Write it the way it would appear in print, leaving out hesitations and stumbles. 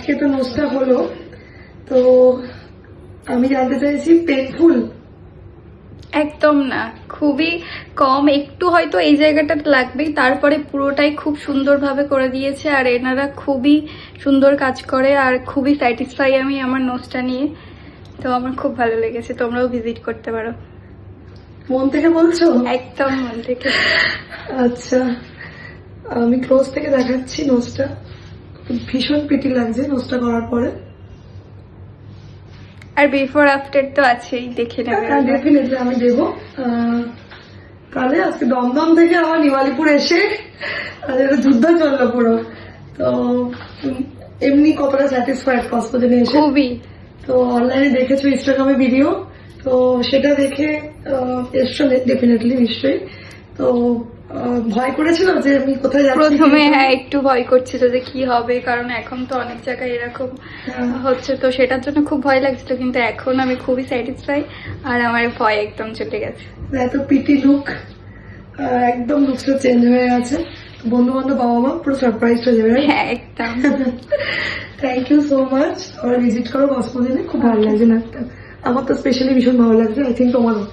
আজকে তো নোজটা হলো, তো আমি জানতে চাইছি পেইনফুল? একদম না, খুবই কম, একটু হয়তো এই জায়গাটাতে লাগবেই, তারপরে পুরোটাই খুব সুন্দরভাবে করে দিয়েছে। আর এনারা খুবই সুন্দর কাজ করে আর খুবই স্যাটিসফাই আমি আমার নোজটা নিয়ে। তো আমার খুব ভালো লেগেছে, তোমরাও ভিজিট করতে পারো। মন থেকে বলছো? একদম মন থেকে। আচ্ছা, আমি ক্লোজ থেকে দেখাচ্ছি নোজটা। ভীষণ প্রিটি লাগছে নোজটা করার পরে। আর বিফোর আফটার তো আছেই, দেখে নেবে। ডেফিনেটলি আমি দেবো। তাহলে আজকে দমদম থেকে আমার নিমালিপুর এসে যুদ্ধ চললো পুরো। তো এমনি কতটা স্যাটিসফাইড কসমোজেনে এসে? খুবই। তো অনলাইনে দেখেছো ইনস্টাগ্রামে ভিডিও, তো সেটা দেখে এসছো ডেফিনেটলি নিশ্চয়ই। তো ভয় করেছিল যে আমি কোথায় যাচ্ছি? প্রথমে হ্যাঁ একটু ভয় করছিল যে কি হবে, কারণ এখন তো অনেক জায়গায় এরকম হচ্ছে, তো সেটার জন্য খুব ভয় লাগছিল। কিন্তু এখন আমি খুবই স্যাটিসফাই আর আমার ভয় একদম চলে গেছে। এত পিটি লুক, একদম লুকসটা চেঞ্জ হয়ে গেছে। বন্ধু বান্ধব বাবা মা পুরো সারপ্রাইজ হয়ে যাবে। হ্যাঁ একদম। Thank you so much. আবার ভিজিট করো কসমোজেনে, খুব ভালো লাগছে নাচটা। আমার তো স্পেশালি ভীষণ ভালো লাগছে, আই থিঙ্ক তোমারও।